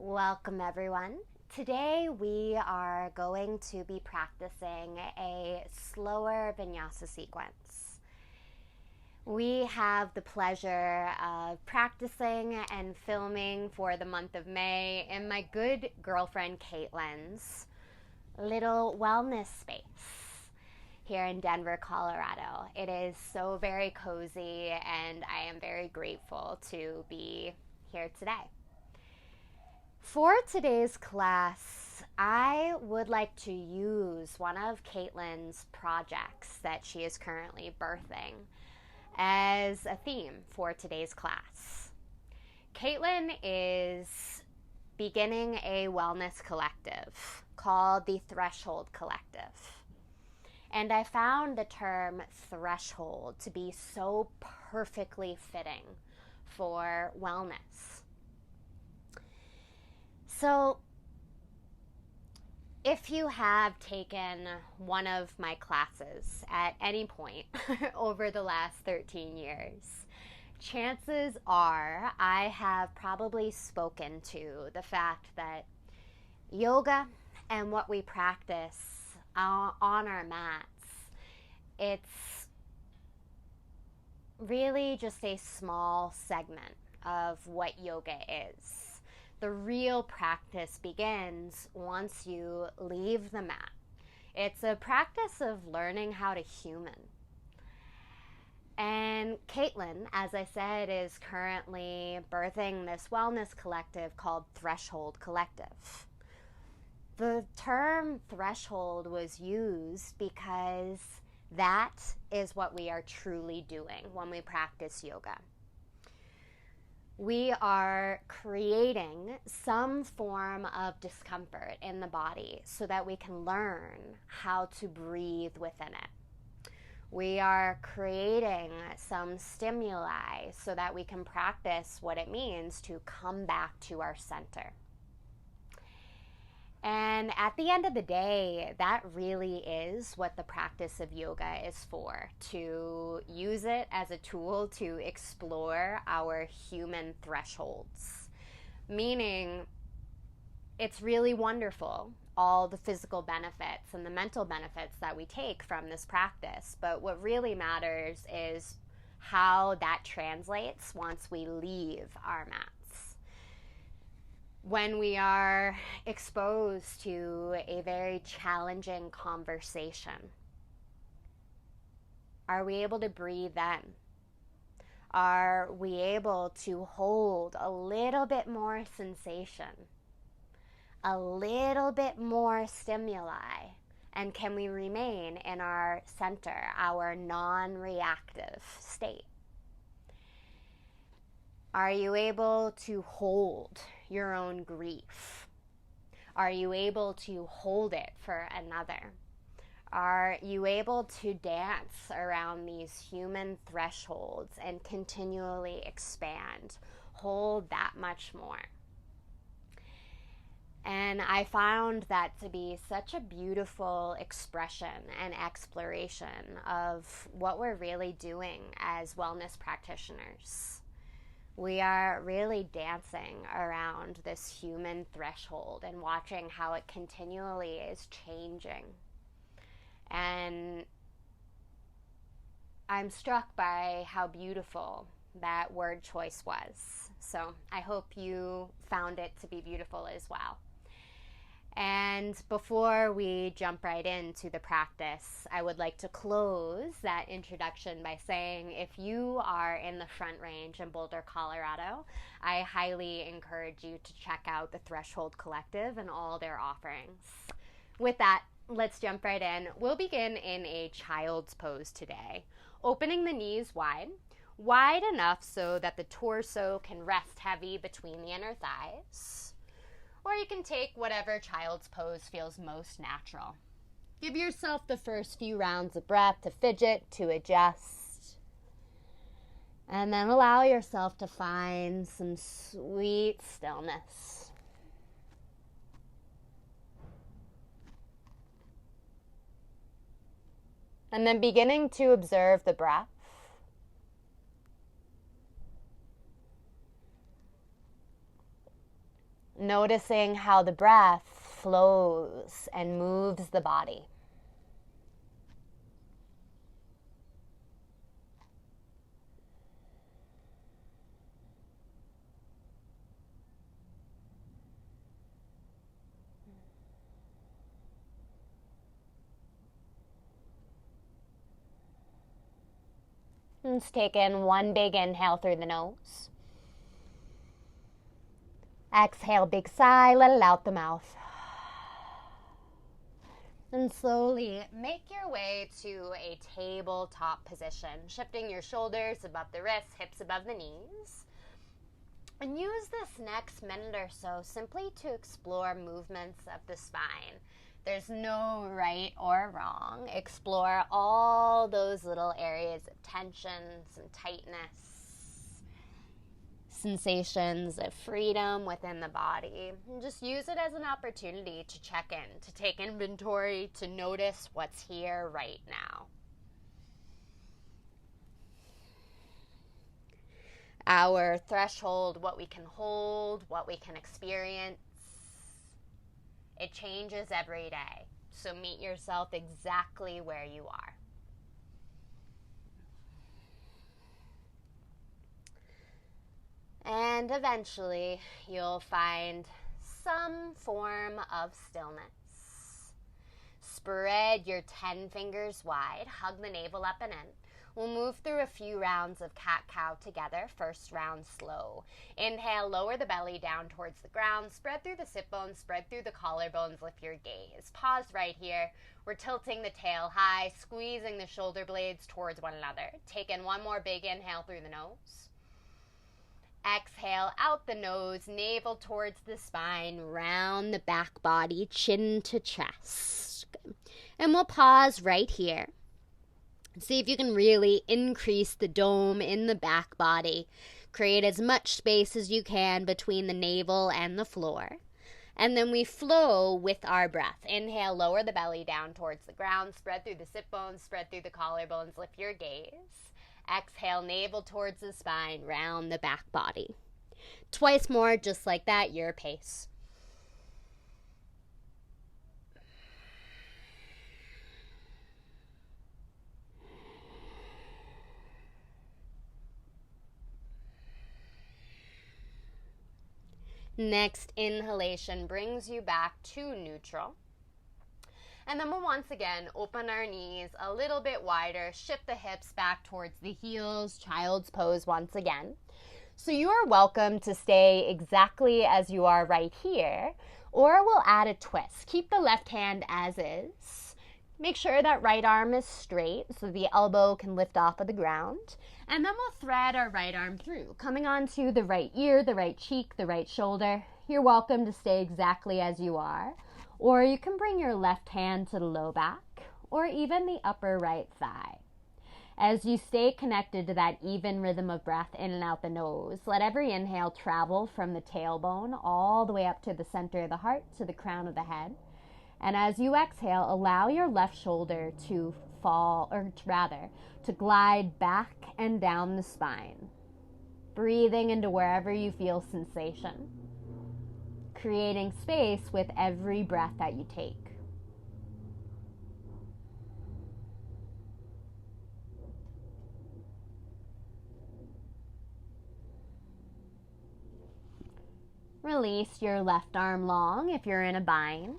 Welcome everyone. Today we are going to be practicing a slower Vinyasa sequence. We have the pleasure of practicing and filming for the month of May in my good girlfriend Caitlin's little wellness space here in Denver, Colorado. It is so very cozy and I am very grateful to be here today. For today's class, I would like to use one of Caitlin's projects that she is currently birthing as a theme for today's class. Caitlin is beginning a wellness collective called the Threshold Collective. And I found the term threshold to be so perfectly fitting for wellness. So, if you have taken one of my classes at any point over the last 13 years, chances are I have probably spoken to the fact that yoga and what we practice on our mats, it's really just a small segment of what yoga is. The real practice begins once you leave the mat. It's a practice of learning how to human. And Caitlin, as I said, is currently birthing this wellness collective called Threshold Collective. The term threshold was used because that is what we are truly doing when we practice yoga. We are creating some form of discomfort in the body so that we can learn how to breathe within it. We are creating some stimuli so that we can practice what it means to come back to our center. And at the end of the day, that really is what the practice of yoga is for, to use it as a tool to explore our human thresholds. Meaning, it's really wonderful, all the physical benefits and the mental benefits that we take from this practice, but what really matters is how that translates once we leave our mat. When we are exposed to a very challenging conversation, are we able to breathe then? Are we able to hold a little bit more sensation, a little bit more stimuli, and can we remain in our center, our non-reactive state? Are you able to hold your own grief? Are you able to hold it for another? Are you able to dance around these human thresholds and continually expand, hold that much more? And I found that to be such a beautiful expression and exploration of what we're really doing as wellness practitioners. We are really dancing around this human threshold and watching how it continually is changing. And I'm struck by how beautiful that word choice was. So I hope you found it to be beautiful as well. And before we jump right into the practice, I would like to close that introduction by saying if you are in the Front Range in Boulder, Colorado, I highly encourage you to check out the Threshold Collective and all their offerings. With that, let's jump right in. We'll begin in a child's pose today, opening the knees wide enough so that the torso can rest heavy between the inner thighs. Or you can take whatever child's pose feels most natural. Give yourself the first few rounds of breath to fidget, to adjust. And then allow yourself to find some sweet stillness. And then beginning to observe the breath. noticing how the breath flows and moves the body. Let's take in one big inhale through the nose. Exhale, big sigh, let it out the mouth. And slowly make your way to a tabletop position, shifting your shoulders above the wrists, hips above the knees. And use this next minute or so simply to explore movements of the spine. There's no right or wrong. Explore all those little areas of tension, some tightness, sensations of freedom within the body. And just use it as an opportunity to check in, to take inventory, to notice what's here right now. Our threshold, what we can hold, what we can experience, it changes every day. So meet yourself exactly where you are. And eventually, you'll find some form of stillness. Spread your 10 fingers wide, hug the navel up and in. We'll move through a few rounds of cat-cow together. First round, slow. Inhale, lower the belly down towards the ground. Spread through the sit bones, spread through the collarbones, lift your gaze. Pause right here. We're tilting the tail high, squeezing the shoulder blades towards one another. Take in one more big inhale through the nose. Exhale out the nose, navel towards the spine, round the back body, chin to chest. Good. And we'll pause right here. See if you can really increase the dome in the back body. Create as much space as you can between the navel and the floor. And then we flow with our breath. Inhale, lower the belly down towards the ground. Spread through the sit bones, spread through the collarbones, lift your gaze. Exhale, navel towards the spine, round the back body. Twice more, just like that, your pace. Next inhalation brings you back to neutral. And then we'll once again open our knees a little bit wider, shift the hips back towards the heels, child's pose once again. So you are welcome to stay exactly as you are right here, or we'll add a twist. Keep the left hand as is. Make sure that right arm is straight so the elbow can lift off of the ground. And then we'll thread our right arm through, coming onto the right ear, the right cheek, the right shoulder. You're welcome to stay exactly as you are. Or you can bring your left hand to the low back, or even the upper right thigh. As you stay connected to that even rhythm of breath in and out the nose, let every inhale travel from the tailbone all the way up to the center of the heart, to the crown of the head. And as you exhale, allow your left shoulder to fall, or rather, to glide back and down the spine, breathing into wherever you feel sensation, creating space with every breath that you take. Release your left arm long if you're in a bind.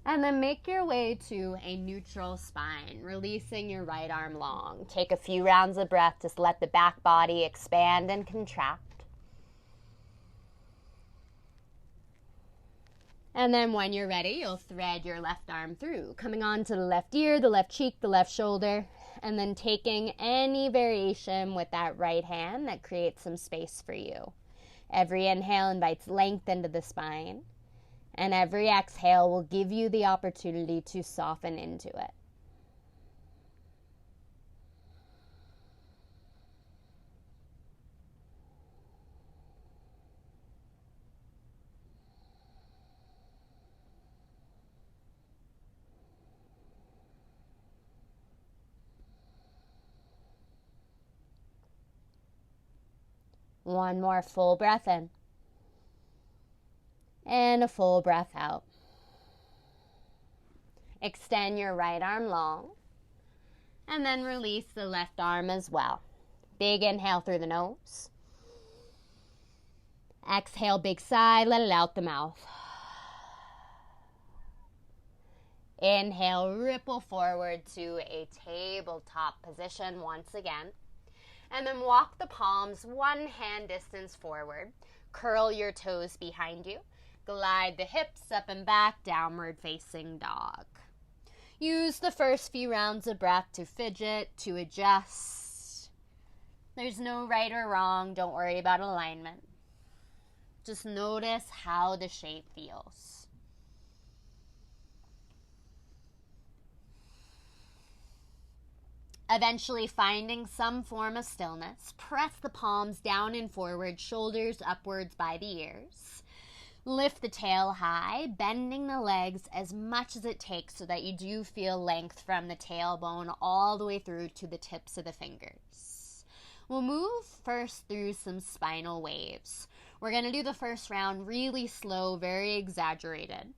And then make your way to a neutral spine, releasing your right arm long. Take a few rounds of breath, just let the back body expand and contract. And then when you're ready, you'll thread your left arm through, coming onto the left ear, the left cheek, the left shoulder, and then taking any variation with that right hand that creates some space for you. Every inhale invites length into the spine. And every exhale will give you the opportunity to soften into it. One more full breath in. And a full breath out. Extend your right arm long. And then release the left arm as well. Big inhale through the nose. Exhale, big sigh, let it out the mouth. Inhale, ripple forward to a tabletop position once again. And then walk the palms one hand distance forward. Curl your toes behind you. Glide the hips up and back, downward facing dog. Use the first few rounds of breath to fidget, to adjust. There's no right or wrong. Don't worry about alignment. Just notice how the shape feels. Eventually finding some form of stillness, press the palms down and forward, shoulders upwards by the ears. Lift the tail high, bending the legs as much as it takes so that you do feel length from the tailbone all the way through to the tips of the fingers. We'll move first through some spinal waves. We're going to do the first round really slow, very exaggerated.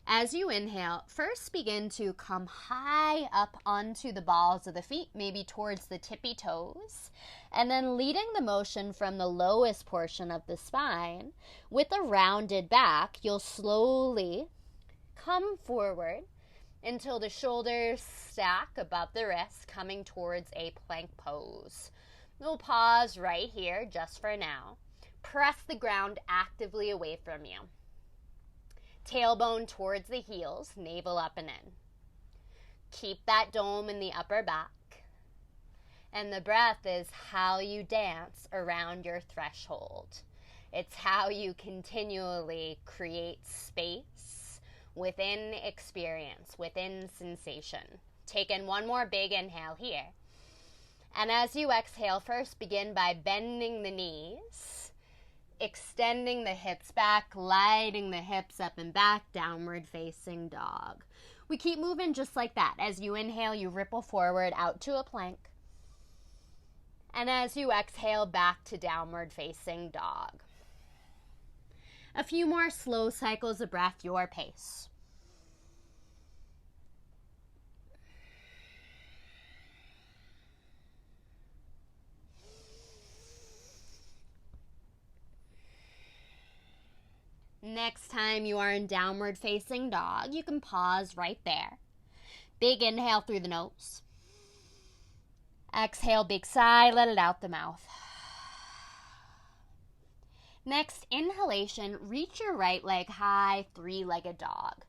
As you inhale, first begin to come high up onto the balls of the feet, maybe towards the tippy toes, and then leading the motion from the lowest portion of the spine. With a rounded back, you'll slowly come forward until the shoulders stack above the wrists, coming towards a plank pose. We'll pause right here just for now. Press the ground actively away from you. Tailbone towards the heels, navel up and in. Keep that dome in the upper back. And the breath is how you dance around your threshold. It's how you continually create space within experience, within sensation. Take in one more big inhale here. And as you exhale, first begin by bending the knees. Extending the hips back, gliding the hips up and back, downward facing dog. We keep moving just like that. As you inhale, you ripple forward out to a plank. And as you exhale, back to downward facing dog. A few more slow cycles of breath, your pace. Next time you are in downward facing dog, you can pause right there. Big inhale through the nose. Exhale, big sigh, let it out the mouth. Next, inhalation, reach your right leg high, three-legged dog.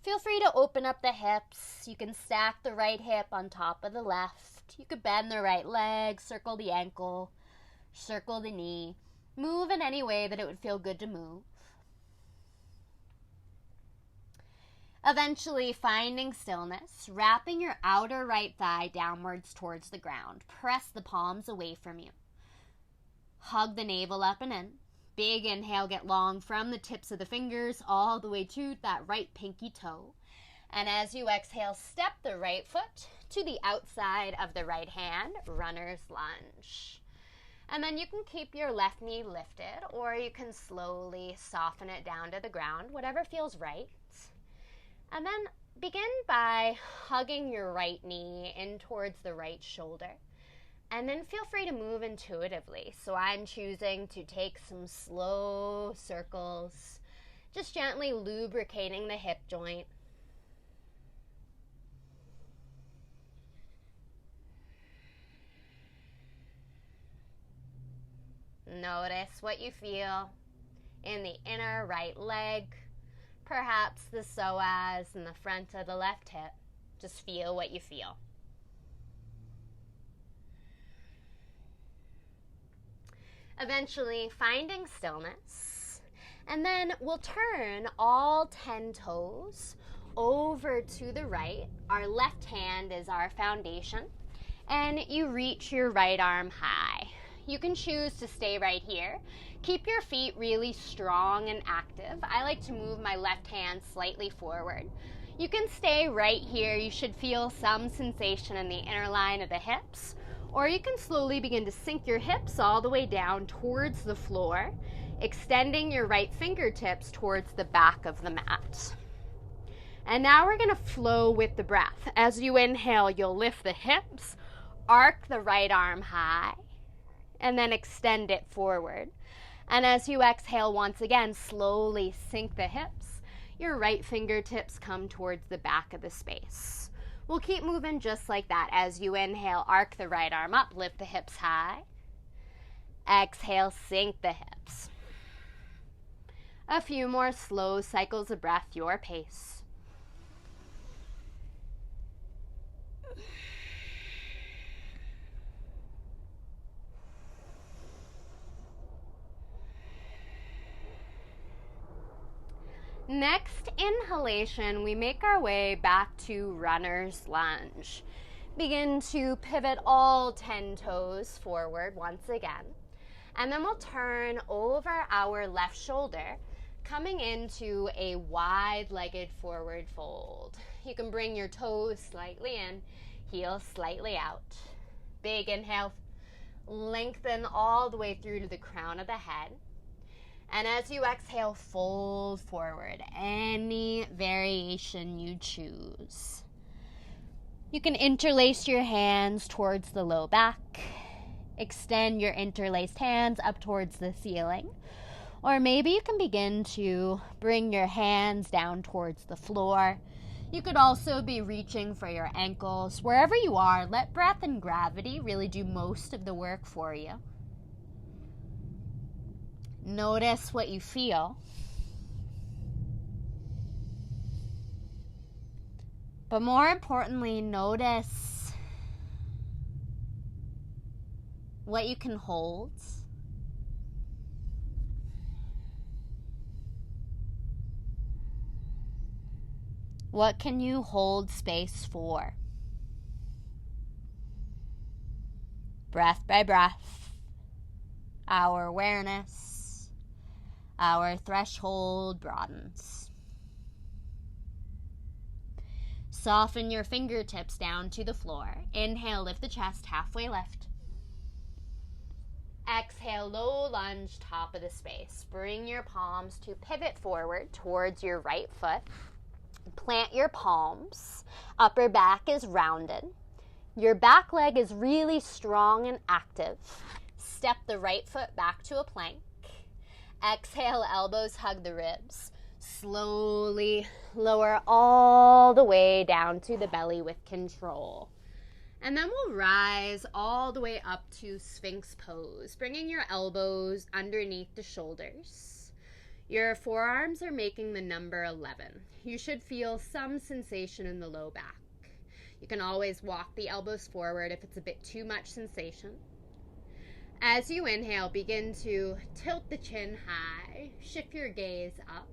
Feel free to open up the hips. You can stack the right hip on top of the left. You could bend the right leg, circle the ankle, circle the knee. Move in any way that it would feel good to move. Eventually finding stillness, wrapping your outer right thigh downwards towards the ground. Press the palms away from you. Hug the navel up and in. Big inhale, get long from the tips of the fingers all the way to that right pinky toe. And as you exhale, step the right foot to the outside of the right hand, runner's lunge. And then you can keep your left knee lifted, or you can slowly soften it down to the ground, whatever feels right. And then begin by hugging your right knee in towards the right shoulder. And then feel free to move intuitively. So I'm choosing to take some slow circles, just gently lubricating the hip joint. Notice what you feel in the inner right leg. Perhaps the psoas in the front of the left hip. Just feel what you feel. Eventually finding stillness. And then we'll turn all 10 toes over to the right. Our left hand is our foundation. And you reach your right arm high. You can choose to stay right here. Keep your feet really strong and active. I like to move my left hand slightly forward. You can stay right here. You should feel some sensation in the inner line of the hips. Or you can slowly begin to sink your hips all the way down towards the floor. extending your right fingertips towards the back of the mat. And now we're going to flow with the breath. As you inhale, you'll lift the hips, arc the right arm high, and then extend it forward. And as you exhale, once again, slowly sink the hips. Your right fingertips come towards the back of the space. We'll keep moving just like that. As you inhale, arc the right arm up, lift the hips high. Exhale, sink the hips. A few more slow cycles of breath, your pace. Next inhalation, we make our way back to runner's lunge. Begin to pivot all 10 toes forward once again. And then we'll turn over our left shoulder, coming into a wide-legged forward fold. You can bring your toes slightly in, heels slightly out. Big inhale, lengthen all the way through to the crown of the head. And as you exhale, fold forward, any variation you choose. You can interlace your hands towards the low back, extend your interlaced hands up towards the ceiling, or maybe you can begin to bring your hands down towards the floor. You could also be reaching for your ankles. Wherever you are, let breath and gravity really do most of the work for you. Notice what you feel. But more importantly, notice what you can hold. What can you hold space for? Breath by breath, our awareness, our threshold broadens. Soften your fingertips down to the floor. Inhale, lift the chest, halfway lift. Exhale, low lunge, top of the space. Bring your palms to pivot forward towards your right foot. Plant your palms. Upper back is rounded. Your back leg is really strong and active. Step the right foot back to a plank. Exhale, elbows hug the ribs. Slowly lower all the way down to the belly with control. And then we'll rise all the way up to Sphinx pose, bringing your elbows underneath the shoulders. Your forearms are making the number 11. You should feel some sensation in the low back. You can always walk the elbows forward if it's a bit too much sensation. As you inhale, begin to tilt the chin high, shift your gaze up.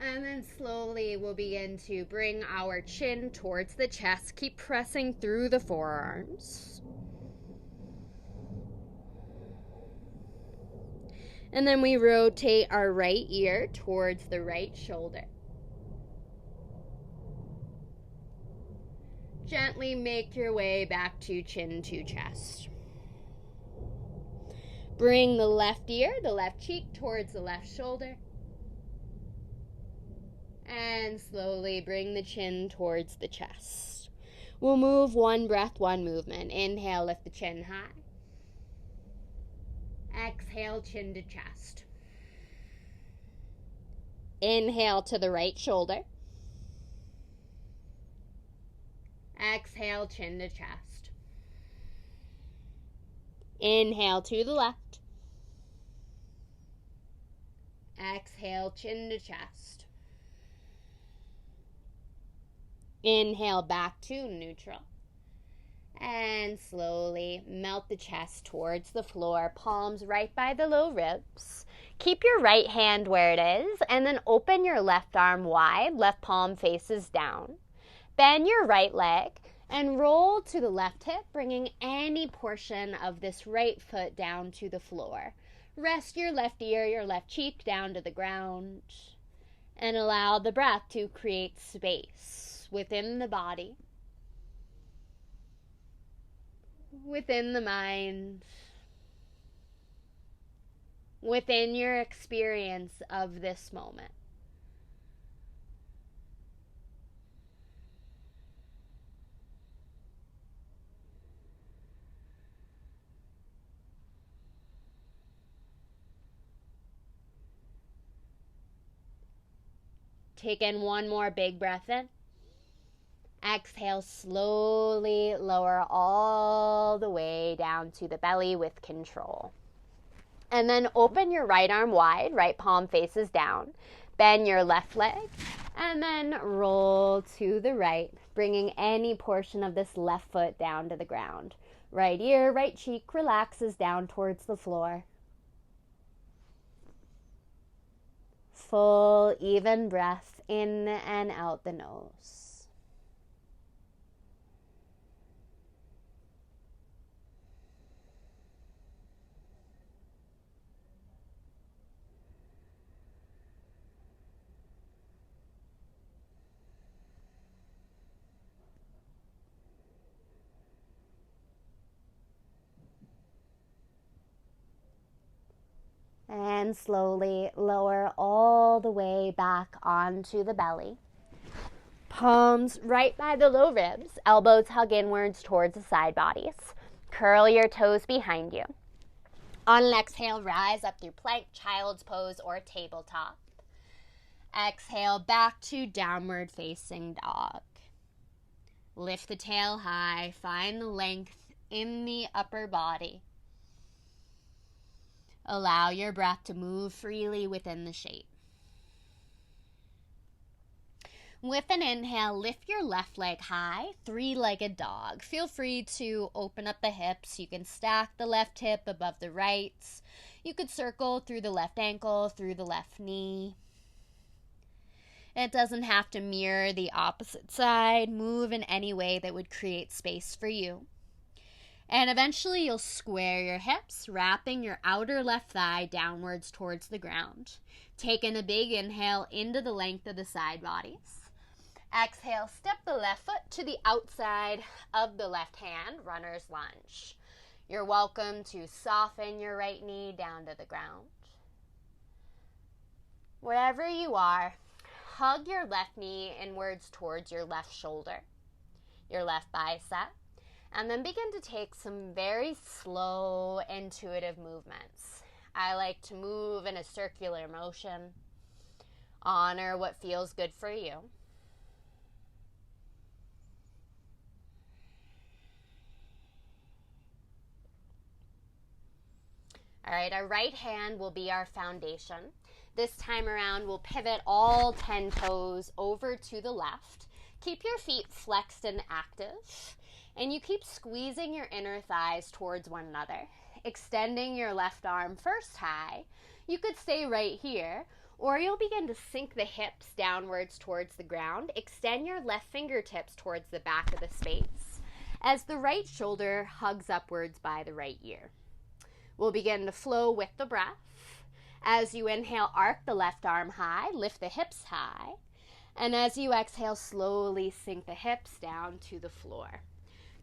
And then slowly we'll begin to bring our chin towards the chest. Keep pressing through the forearms. And then we rotate our right ear towards the right shoulder. Gently make your way back to chin to chest. Bring the left ear, the left cheek towards the left shoulder. And slowly bring the chin towards the chest. We'll move one breath, one movement. Inhale, lift the chin high. Exhale, chin to chest. Inhale to the right shoulder. Exhale, chin to chest. Inhale to the left. Exhale, chin to chest. Inhale back to neutral. And slowly melt the chest towards the floor, palms right by the low ribs. Keep your right hand where it is, and then open your left arm wide, left palm faces down. Bend your right leg and roll to the left hip, bringing any portion of this right foot down to the floor. Rest your left ear, your left cheek down to the ground, and allow the breath to create space within the body, within the mind, within your experience of this moment. Take in one more big breath in. Exhale, slowly lower all the way down to the belly with control. And then open your right arm wide, right palm faces down. Bend your left leg, and then roll to the right, bringing any portion of this left foot down to the ground. Right ear, right cheek relaxes down towards the floor. Full, even breath in and out the nose. And slowly lower all the way back onto the belly. Palms right by the low ribs, elbows hug inwards towards the side bodies. Curl your toes behind you. On an exhale, rise up through plank, child's pose, or tabletop. Exhale back to downward facing dog. Lift the tail high, find the length in the upper body. Allow your breath to move freely within the shape. With an inhale, lift your left leg high, three-legged dog. Feel free to open up the hips. You can stack the left hip above the right. You could circle through the left ankle, through the left knee. It doesn't have to mirror the opposite side. Move in any way that would create space for you. And eventually you'll square your hips, wrapping your outer left thigh downwards towards the ground. Take in a big inhale into the length of the side bodies. Exhale, step the left foot to the outside of the left hand, runner's lunge. You're welcome to soften your right knee down to the ground. Wherever you are, hug your left knee inwards towards your left shoulder, your left bicep. And then begin to take some very slow, intuitive movements. I like to move in a circular motion. Honor what feels good for you. All right, our right hand will be our foundation. This time around, we'll pivot all 10 toes over to the left. Keep your feet flexed and active. And you keep squeezing your inner thighs towards one another, extending your left arm first high. You could stay right here, or you'll begin to sink the hips downwards towards the ground. Extend your left fingertips towards the back of the space as the right shoulder hugs upwards by the right ear. We'll begin to flow with the breath. As you inhale, arc the left arm high, lift the hips high. And as you exhale, slowly sink the hips down to the floor.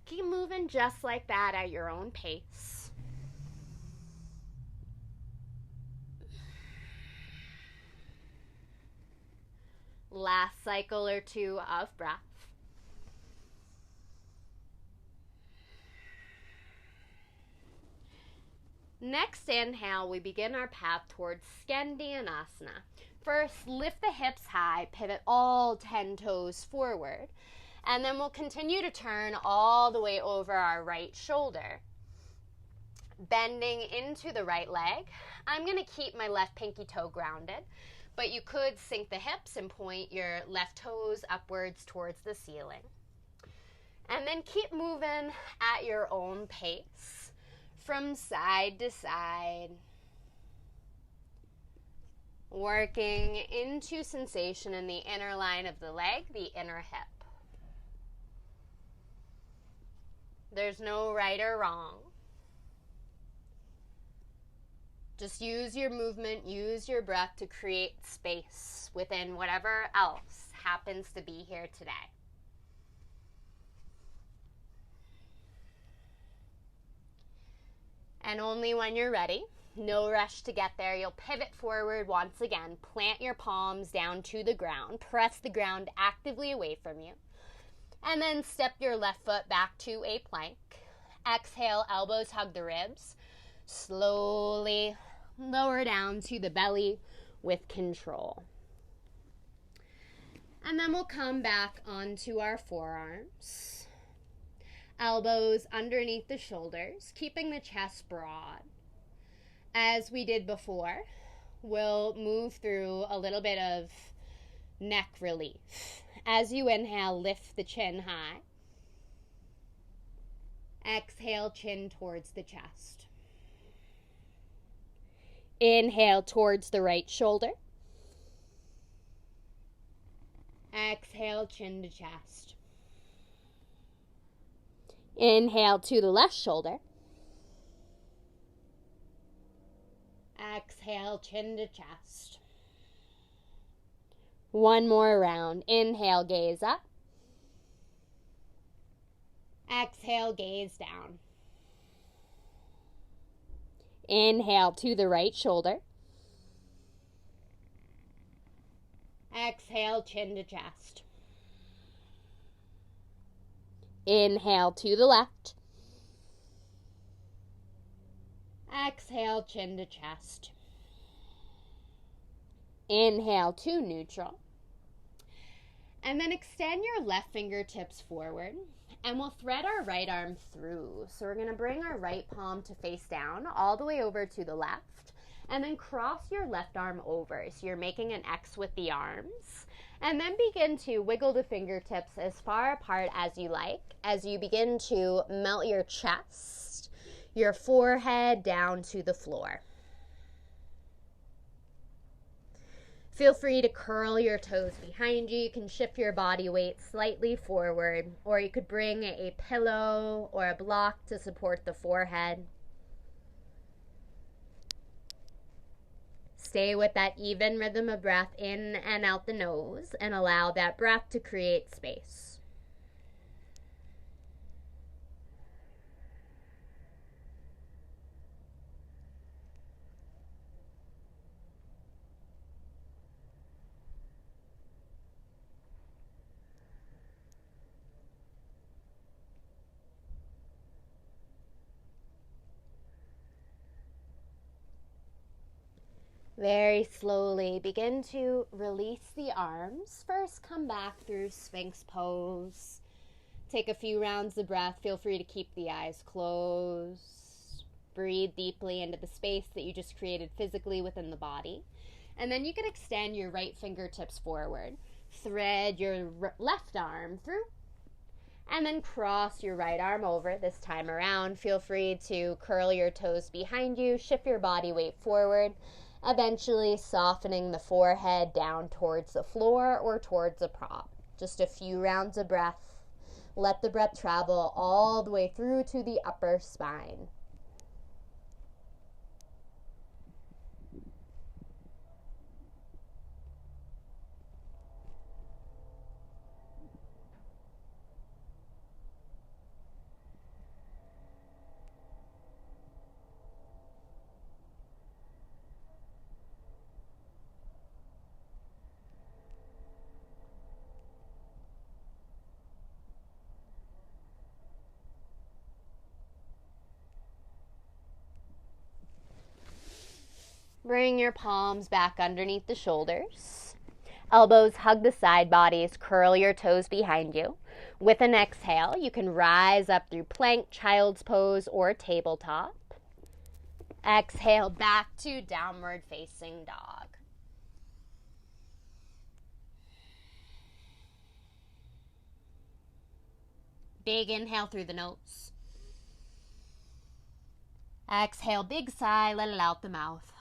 Keep moving just like that at your own pace. Last cycle or two of breath. Next inhale, we begin our path towards Skandinasana. First, lift the hips high, pivot all 10 toes forward. And then we'll continue to turn all the way over our right shoulder. Bending into the right leg. I'm going to keep my left pinky toe grounded, but you could sink the hips and point your left toes upwards towards the ceiling. And then keep moving at your own pace from side to side. Working into sensation in the inner line of the leg, the inner hip. There's no right or wrong. Just use your movement, use your breath to create space within whatever else happens to be here today. And only when you're ready, No rush to get there. You'll pivot forward once again. Plant your palms down to the ground. Press the ground actively away from you. And then step your left foot back to a plank. Exhale, elbows hug the ribs. Slowly lower down to the belly with control. And then we'll come back onto our forearms. Elbows underneath the shoulders, keeping the chest broad. As we did before, we'll move through a little bit of neck relief. As you inhale, lift the chin high. Exhale, chin towards the chest. Inhale towards the right shoulder. Exhale, chin to chest. Inhale to the left shoulder. Exhale, chin to chest. One more round. Inhale, gaze up. Exhale, gaze down. Inhale to the right shoulder. Exhale, chin to chest. Inhale to the left. Exhale, chin to chest. Inhale to neutral. And then extend your left fingertips forward. And we'll thread our right arm through. So we're going to bring our right palm to face down all the way over to the left. And then cross your left arm over. So you're making an X with the arms. And then begin to wiggle the fingertips as far apart as you like. As you begin to melt your chest, your forehead down to the floor. Feel free to curl your toes behind you. You can shift your body weight slightly forward, or you could bring a pillow or a block to support the forehead. Stay with that even rhythm of breath in and out the nose, and allow that breath to create space. Very slowly begin to release the arms. First, come back through Sphinx pose. Take a few rounds of breath. Feel free to keep the eyes closed. Breathe deeply into the space that you just created physically within the body. And then you can extend your right fingertips forward. Thread your left arm through. And then cross your right arm over. This time around, feel free to curl your toes behind you. Shift your body weight forward. Eventually softening the forehead down towards the floor or towards a prop. Just a few rounds of breath. Let the breath travel all the way through to the upper spine. Bring your palms back underneath the shoulders. Elbows hug the side bodies. Curl your toes behind you. With an exhale, you can rise up through plank, child's pose, or tabletop. Exhale back to downward facing dog. Big inhale through the nose. Exhale, big sigh, let it out the mouth.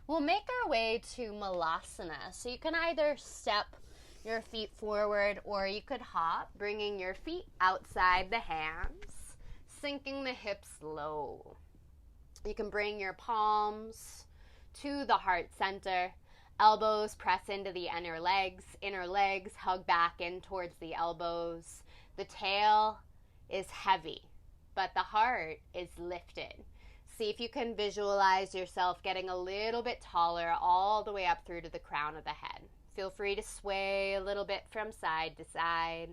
We'll make our way to Malasana. So you can either step your feet forward or you could hop, bringing your feet outside the hands, sinking the hips low. You can bring your palms to the heart center. Elbows press into the inner legs hug back in towards the elbows. The tail is heavy, but the heart is lifted. See if you can visualize yourself getting a little bit taller all the way up through to the crown of the head. Feel free to sway a little bit from side to side.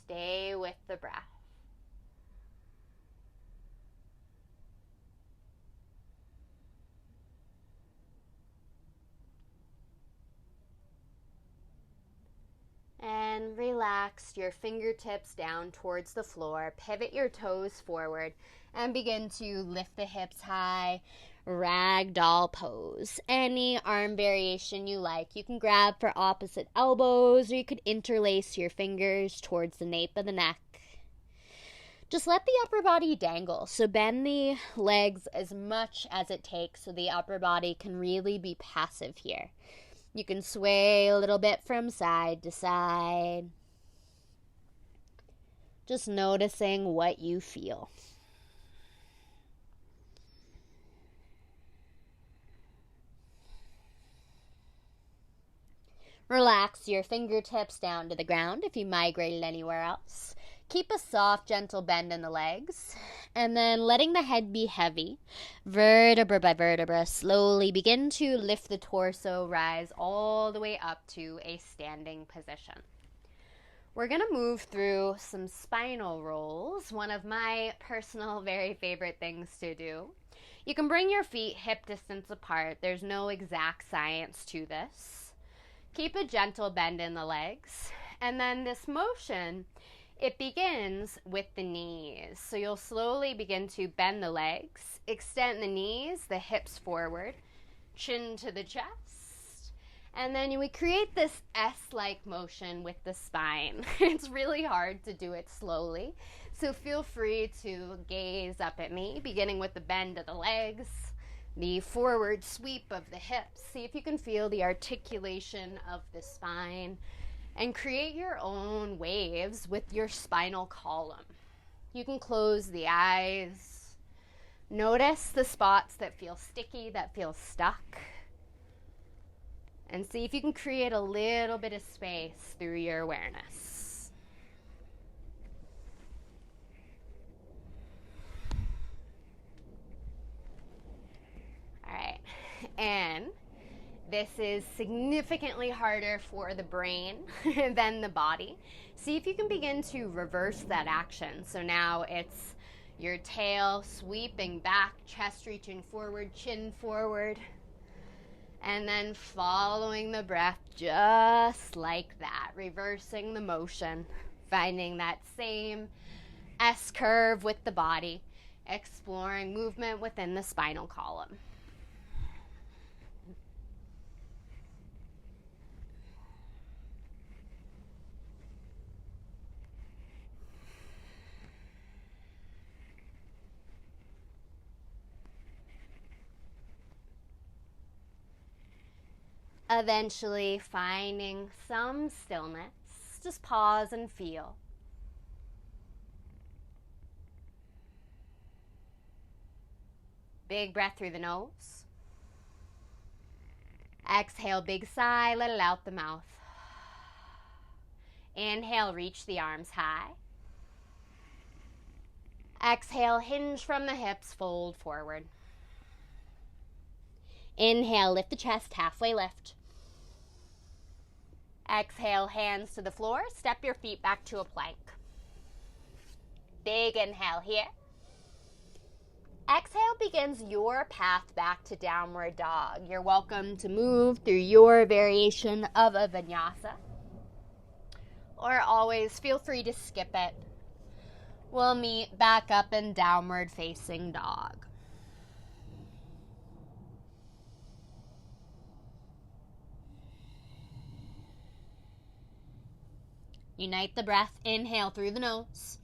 Stay with the breath. And relax your fingertips down towards the floor. Pivot your toes forward and begin to lift the hips high. Ragdoll pose. Any arm variation you like. You can grab for opposite elbows, or you could interlace your fingers towards the nape of the neck. Just let the upper body dangle. So bend the legs as much as it takes so the upper body can really be passive here. You can sway a little bit from side to side. Just noticing what you feel. Relax your fingertips down to the ground if you migrated anywhere else. Keep a soft, gentle bend in the legs. And then letting the head be heavy, vertebra by vertebra, slowly begin to lift the torso, rise all the way up to a standing position. We're going to move through some spinal rolls, one of my personal very favorite things to do. You can bring your feet hip distance apart. There's no exact science to this. Keep a gentle bend in the legs. And then this motion, it begins with the knees. So you'll slowly begin to bend the legs, extend the knees, the hips forward, chin to the chest. And then we create this S-like motion with the spine. It's really hard to do it slowly. So feel free to gaze up at me, beginning with the bend of the legs, the forward sweep of the hips. See if you can feel the articulation of the spine and create your own waves with your spinal column. You can close the eyes. Notice the spots that feel sticky, that feel stuck. And see if you can create a little bit of space through your awareness. And this is significantly harder for the brain than the body. See if you can begin to reverse that action. So now it's your tail sweeping back, chest reaching forward, chin forward, and then following the breath just like that, reversing the motion, finding that same S curve with the body, exploring movement within the spinal column. Eventually finding some stillness, just pause and feel. Big breath through the nose. Exhale, big sigh, let it out the mouth. Inhale, reach the arms high. Exhale, hinge from the hips, fold forward. Inhale, lift the chest, halfway lift. Exhale, hands to the floor. Step your feet back to a plank. Big inhale here. Exhale begins your path back to downward dog. You're welcome to move through your variation of a vinyasa. Or always feel free to skip it. We'll meet back up in downward facing dog. Unite the breath. Inhale through the nose.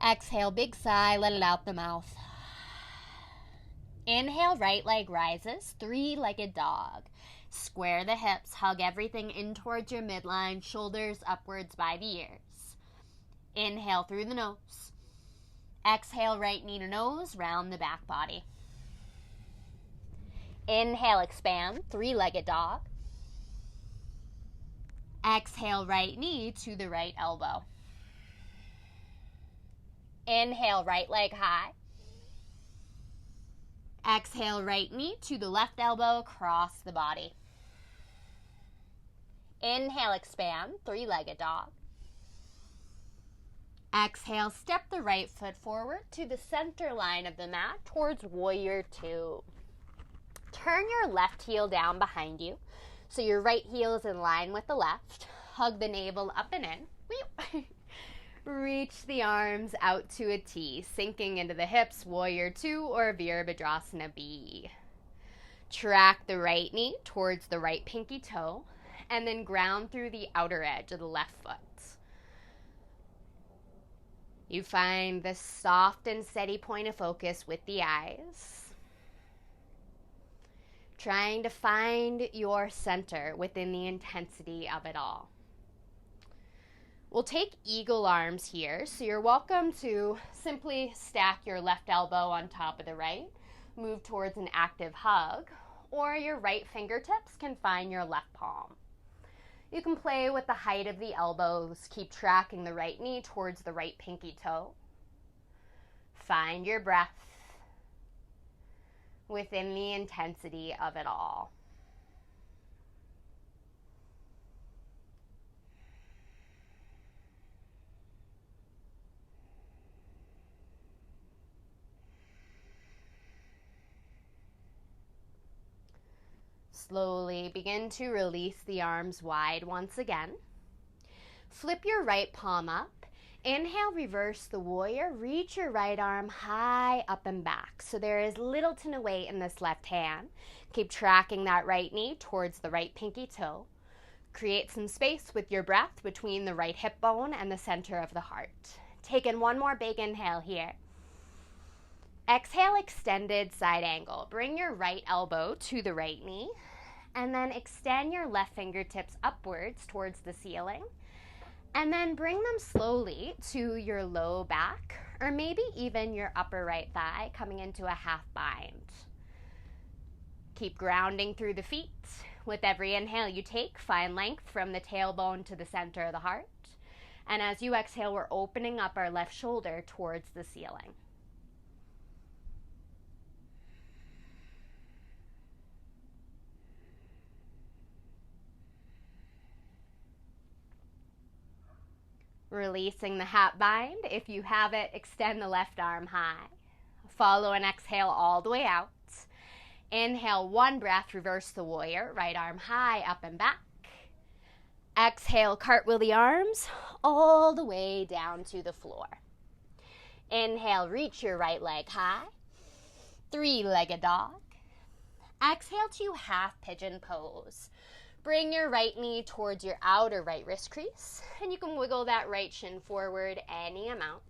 Exhale, big sigh, let it out the mouth. Inhale, right leg rises, three-legged dog. Square the hips, hug everything in towards your midline, shoulders upwards by the ears. Inhale through the nose. Exhale, right knee to nose, round the back body. Inhale, expand, three-legged dog. Exhale, right knee to the right elbow. Inhale, right leg high. Exhale, right knee to the left elbow, cross the body. Inhale, expand, three-legged dog. Exhale, step the right foot forward to the center line of the mat towards warrior two. Turn your left heel down behind you so your right heel is in line with the left. Hug the navel up and in. Reach the arms out to a T, sinking into the hips, warrior two or Virabhadrasana B. Track the right knee towards the right pinky toe and then ground through the outer edge of the left foot. You find this soft and steady point of focus with the eyes. Trying to find your center within the intensity of it all. We'll take eagle arms here, so you're welcome to simply stack your left elbow on top of the right, move towards an active hug, or your right fingertips can find your left palm. You can play with the height of the elbows, keep tracking the right knee towards the right pinky toe. Find your breath within the intensity of it all. Slowly begin to release the arms wide once again. Flip your right palm up. Inhale, reverse the warrior. Reach your right arm high up and back. So there is little to no weight in this left hand. Keep tracking that right knee towards the right pinky toe. Create some space with your breath between the right hip bone and the center of the heart. Take in one more big inhale here. Exhale, extended side angle. Bring your right elbow to the right knee. And then extend your left fingertips upwards towards the ceiling. And then bring them slowly to your low back, or maybe even your upper right thigh, coming into a half bind. Keep grounding through the feet. With every inhale you take, find length from the tailbone to the center of the heart. And as you exhale, we're opening up our left shoulder towards the ceiling. Releasing the hat bind. If you have it, extend the left arm high. Follow and exhale all the way out. Inhale, one breath, reverse the warrior. Right arm high, up and back. Exhale, cartwheel the arms all the way down to the floor. Inhale, reach your right leg high. Three-legged dog. Exhale to half pigeon pose. Bring your right knee towards your outer right wrist crease, and you can wiggle that right shin forward any amount.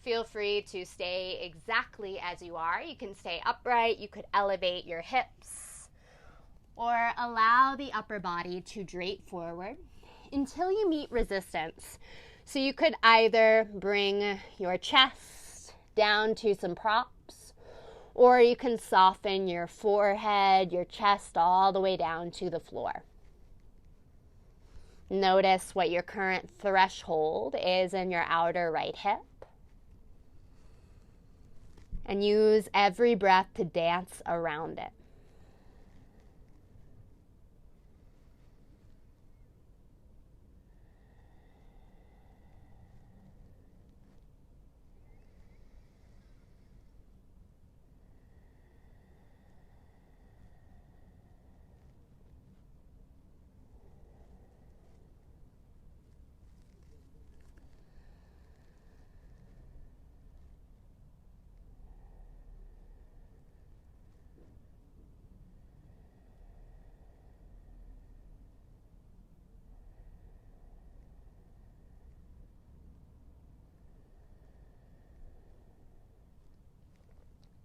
Feel free to stay exactly as you are. You can stay upright, you could elevate your hips, or allow the upper body to drape forward until you meet resistance. So you could either bring your chest down to some props, or you can soften your forehead, your chest, all the way down to the floor. Notice what your current threshold is in your outer right hip. And use every breath to dance around it.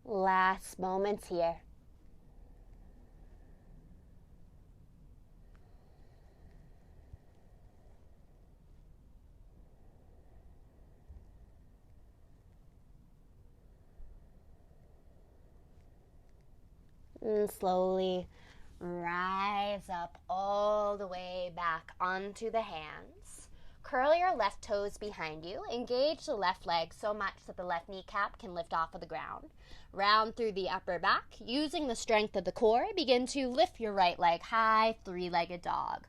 Last moments here. And slowly rise up all the way back onto the hands. Curl your left toes behind you. Engage the left leg so much that the left kneecap can lift off of the ground. Round through the upper back. Using the strength of the core, begin to lift your right leg high, three-legged dog.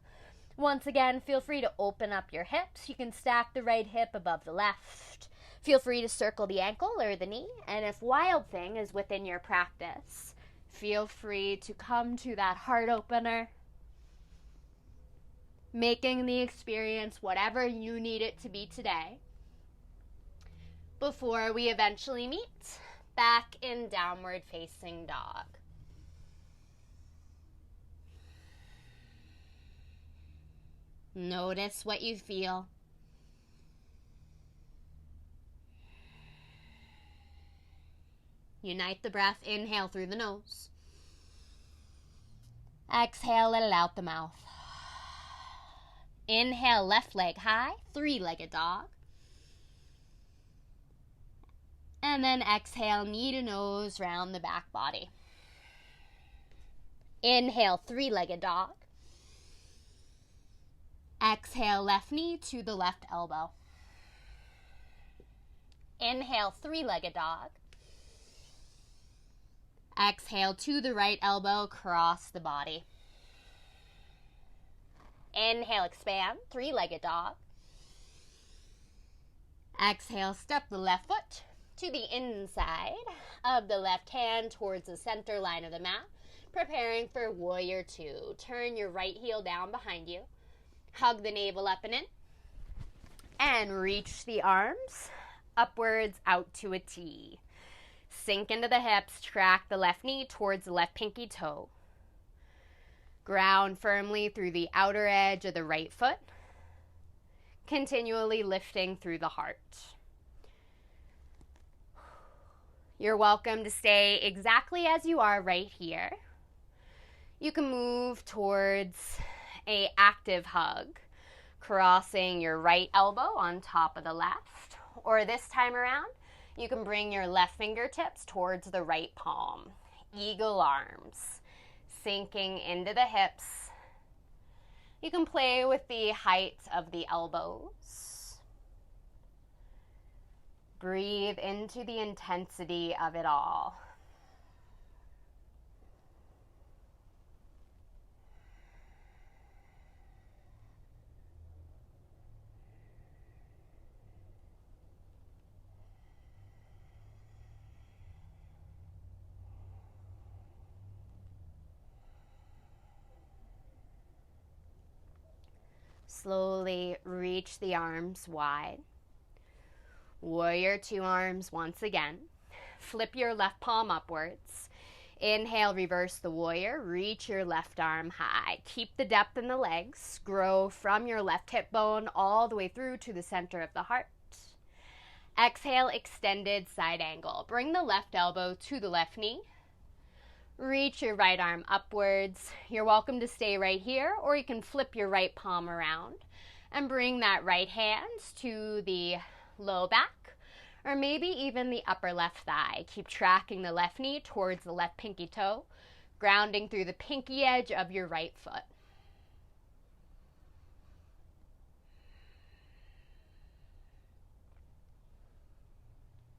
Once again, feel free to open up your hips. You can stack the right hip above the left. Feel free to circle the ankle or the knee. And if Wild Thing is within your practice, feel free to come to that heart opener, making the experience whatever you need it to be today, before we eventually meet back in downward facing dog. Notice what you feel. Unite the breath. Inhale through the nose. Exhale, let it out the mouth. Inhale, left leg high, three-legged dog. And then exhale, knee to nose, round the back body. Inhale, three-legged dog. Exhale, left knee to the left elbow. Inhale, three-legged dog. Exhale to the right elbow, across the body. Inhale, expand, three-legged dog. Exhale, step the left foot to the inside of the left hand towards the center line of the mat, preparing for warrior two. Turn your right heel down behind you. Hug the navel up and in. And reach the arms upwards out to a T. Sink into the hips, track the left knee towards the left pinky toe. Ground firmly through the outer edge of the right foot, continually lifting through the heart. You're welcome to stay exactly as you are right here. You can move towards an active hug, crossing your right elbow on top of the left, or this time around, you can bring your left fingertips towards the right palm. Eagle arms, sinking into the hips. You can play with the height of the elbows. Breathe into the intensity of it all. Slowly reach the arms wide. Warrior two arms once again. Flip your left palm upwards. Inhale, reverse the warrior. Reach your left arm high. Keep the depth in the legs. Grow from your left hip bone all the way through to the center of the heart. Exhale, extended side angle. Bring the left elbow to the left knee. Reach your right arm upwards. You're welcome to stay right here, or you can flip your right palm around and bring that right hand to the low back, or maybe even the upper left thigh. Keep tracking the left knee towards the left pinky toe, grounding through the pinky edge of your right foot.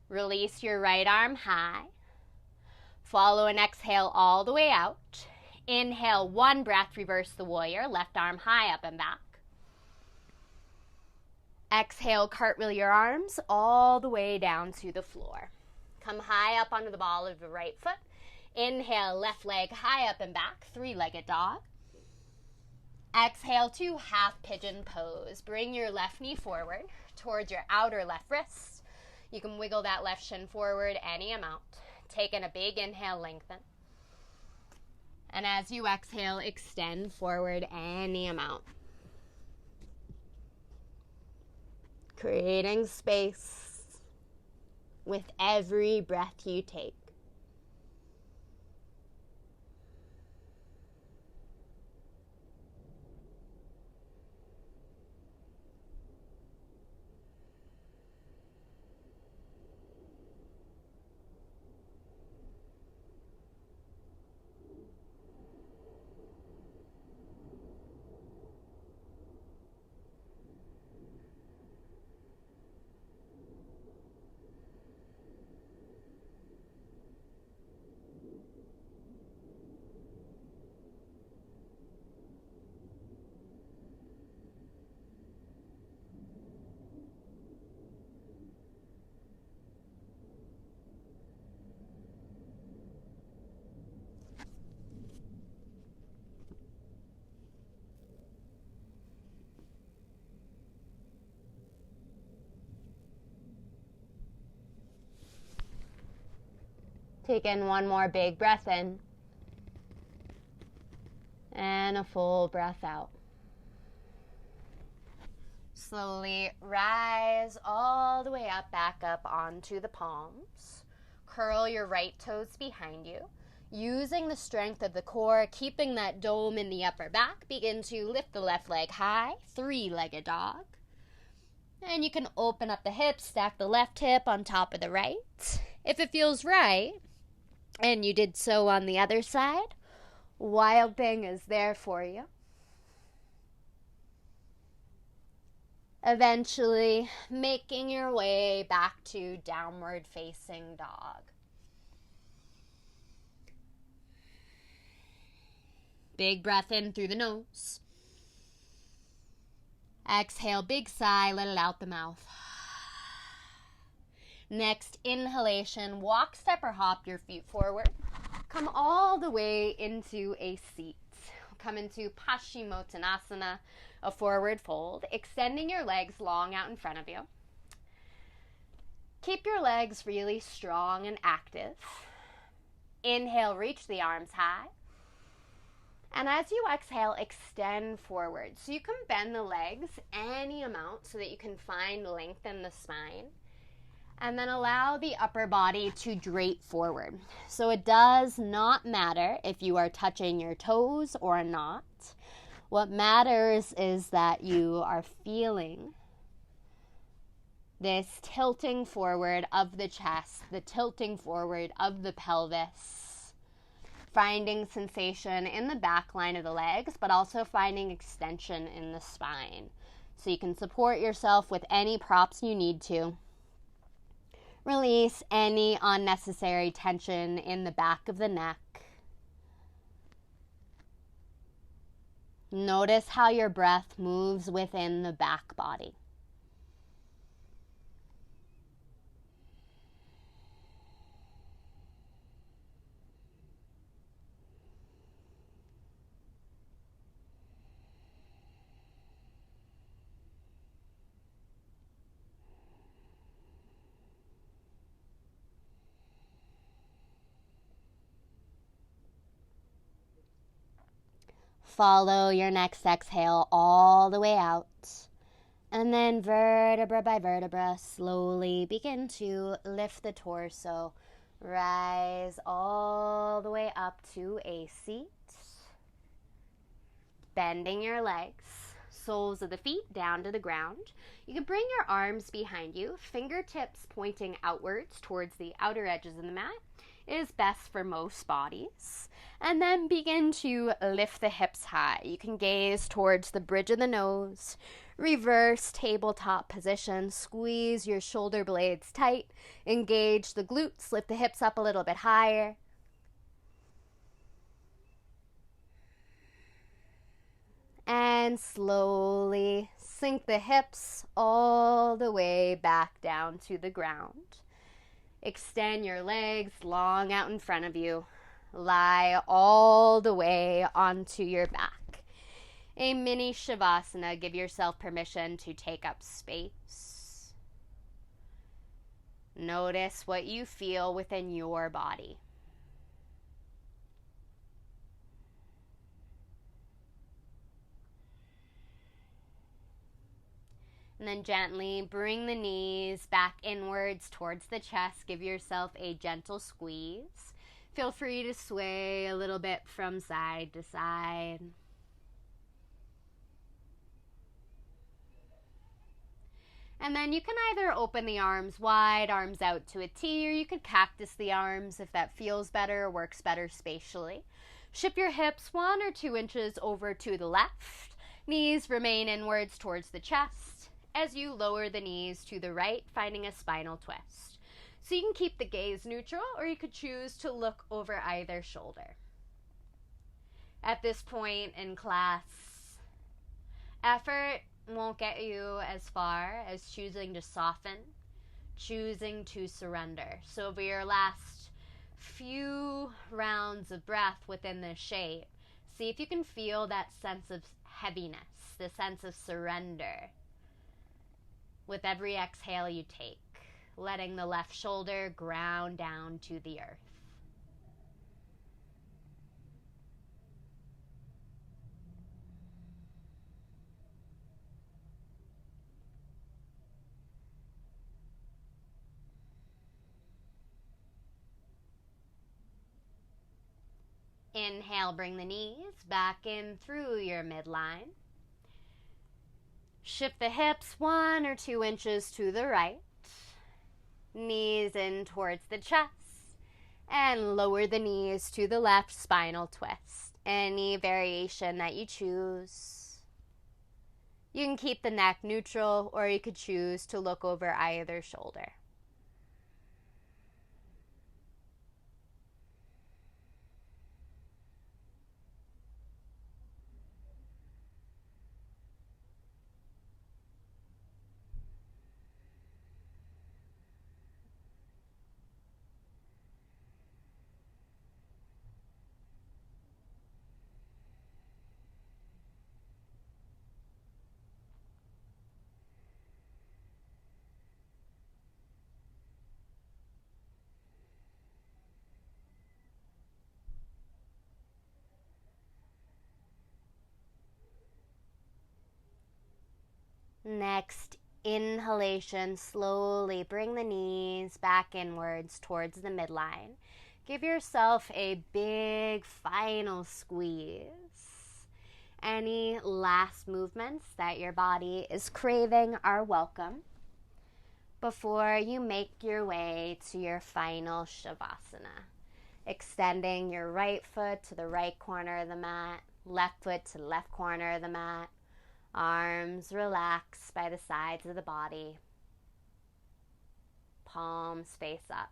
Release your right arm high. Follow an exhale all the way out. Inhale, one breath, reverse the warrior. Left arm high up and back. Exhale, cartwheel your arms all the way down to the floor. Come high up onto the ball of the right foot. Inhale, left leg high up and back, three-legged dog. Exhale to half pigeon pose. Bring your left knee forward towards your outer left wrist. You can wiggle that left shin forward any amount. Taking a big inhale, lengthen. And as you exhale, extend forward any amount. Creating space with every breath you take. Take in one more big breath in. And a full breath out. Slowly rise all the way up, back up onto the palms. Curl your right toes behind you. Using the strength of the core, keeping that dome in the upper back, begin to lift the left leg high, three-legged dog. And you can open up the hips, stack the left hip on top of the right. If it feels right, and you did so on the other side, Wild Thing is there for you. Eventually making your way back to downward facing dog. Big breath in through the nose. Exhale, big sigh, let it out the mouth. Next inhalation, walk, step, or hop your feet forward. Come all the way into a seat. Come into Paschimottanasana, a forward fold, extending your legs long out in front of you. Keep your legs really strong and active. Inhale, reach the arms high. And as you exhale, extend forward. So you can bend the legs any amount so that you can find length in the spine. And then allow the upper body to drape forward. So it does not matter if you are touching your toes or not. What matters is that you are feeling this tilting forward of the chest, the tilting forward of the pelvis, finding sensation in the back line of the legs, but also finding extension in the spine. So you can support yourself with any props you need to. Release any unnecessary tension in the back of the neck. Notice how your breath moves within the back body. Follow your next exhale all the way out. And then vertebra by vertebra, slowly begin to lift the torso. Rise all the way up to a seat. Bending your legs, soles of the feet down to the ground. You can bring your arms behind you, fingertips pointing outwards towards the outer edges of the mat. Is best for most bodies. And then begin to lift the hips high. You can gaze towards the bridge of the nose. Reverse tabletop position. Squeeze your shoulder blades tight. Engage the glutes. Lift the hips up a little bit higher. And slowly sink the hips all the way back down to the ground. Extend your legs long out in front of you. Lie all the way onto your back. A mini Shavasana. Give yourself permission to take up space. Notice what you feel within your body. And then gently bring the knees back inwards towards the chest. Give yourself a gentle squeeze. Feel free to sway a little bit from side to side. And then you can either open the arms wide, arms out to a T, or you could cactus the arms if that feels better or works better spatially. Shift your hips 1 or 2 inches over to the left. Knees remain inwards towards the chest as you lower the knees to the right, finding a spinal twist. So you can keep the gaze neutral, or you could choose to look over either shoulder. At this point in class, effort won't get you as far as choosing to soften, choosing to surrender. So over your last few rounds of breath within this shape, see if you can feel that sense of heaviness, the sense of surrender with every exhale you take, letting the left shoulder ground down to the earth. Inhale, bring the knees back in through your midline. Shift the hips 1 or 2 inches to the right. Knees in towards the chest. And lower the knees to the left, spinal twist. Any variation that you choose. You can keep the neck neutral, or you could choose to look over either shoulder. Next inhalation, slowly bring the knees back inwards towards the midline. Give yourself a big final squeeze. Any last movements that your body is craving are welcome before you make your way to your final Shavasana. Extending your right foot to the right corner of the mat, left foot to the left corner of the mat. Arms relaxed by the sides of the body. Palms face up.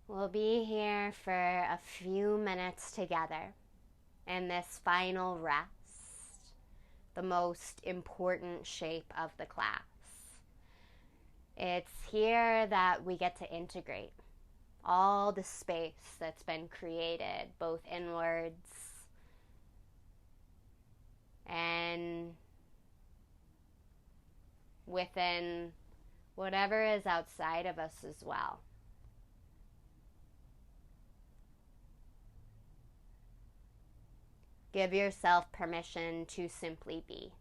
We'll be here for a few minutes together in this final rest, the most important shape of the class. It's here that we get to integrate all the space that's been created, both inwards and within whatever is outside of us as well. Give yourself permission to simply be.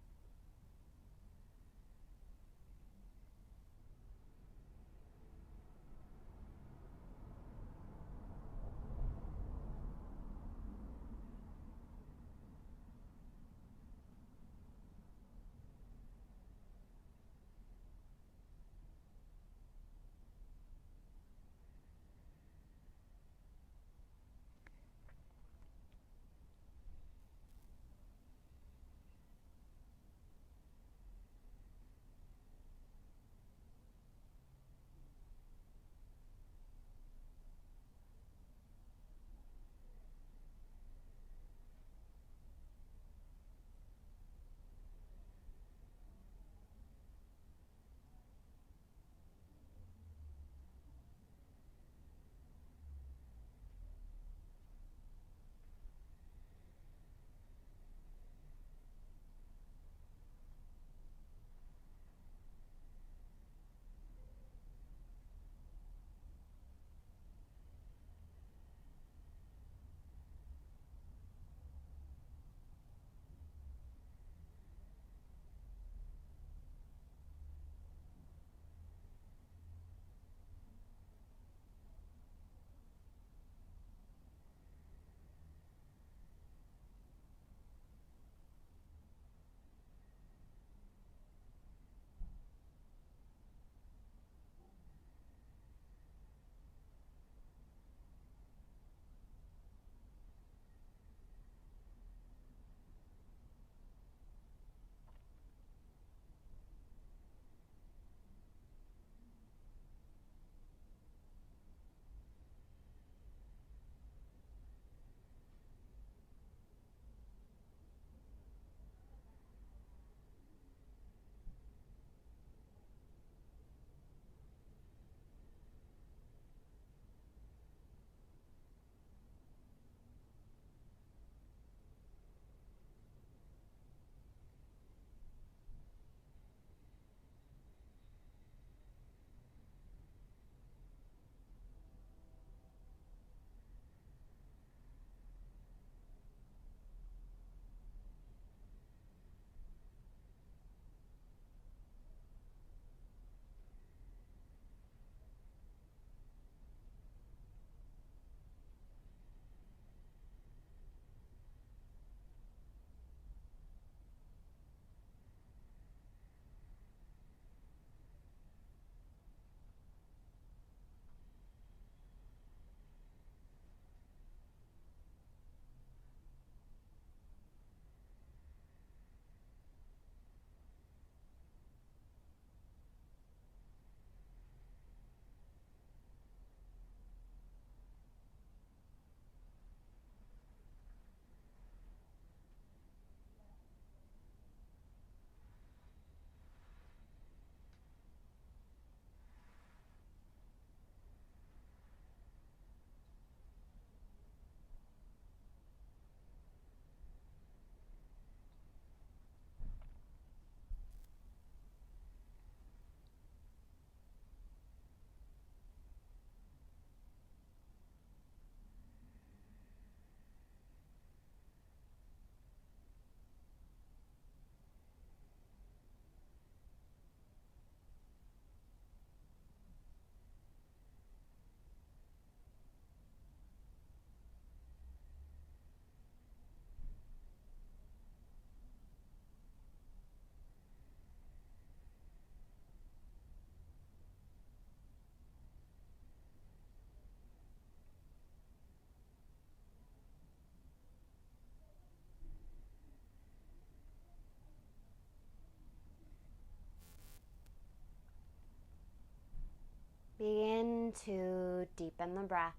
to deepen the breath.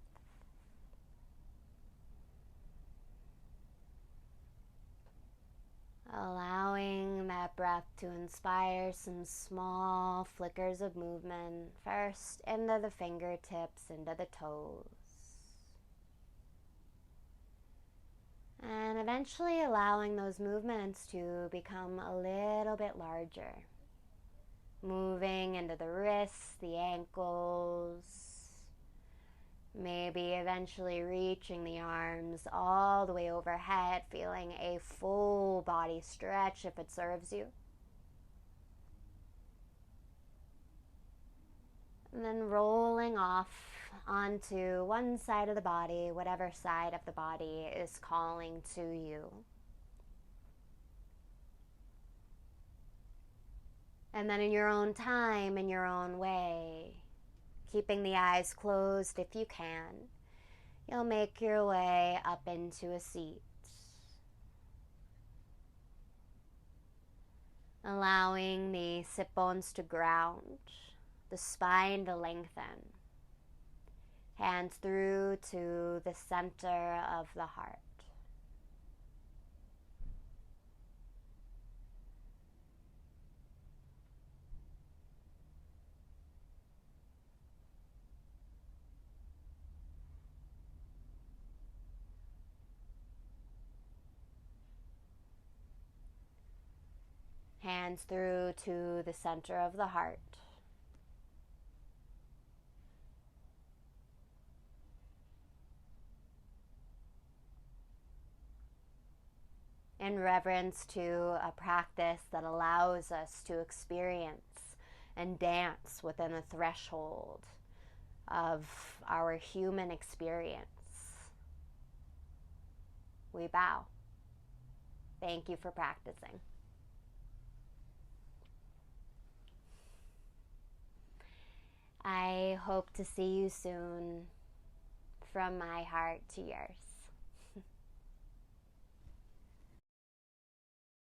Allowing that breath to inspire some small flickers of movement, first into the fingertips, into the toes. And eventually allowing those movements to become a little bit larger. Moving into the wrists, the ankles, maybe eventually reaching the arms all the way overhead, feeling a full body stretch if it serves you. And then rolling off onto one side of the body, whatever side of the body is calling to you. And then in your own time, in your own way, keeping the eyes closed if you can, you'll make your way up into a seat. Allowing the sit bones to ground, the spine to lengthen. Hands through to the center of the heart. Hands through to the center of the heart. In reverence to a practice that allows us to experience and dance within the threshold of our human experience, we bow. Thank you for practicing. I hope to see you soon, from my heart to yours.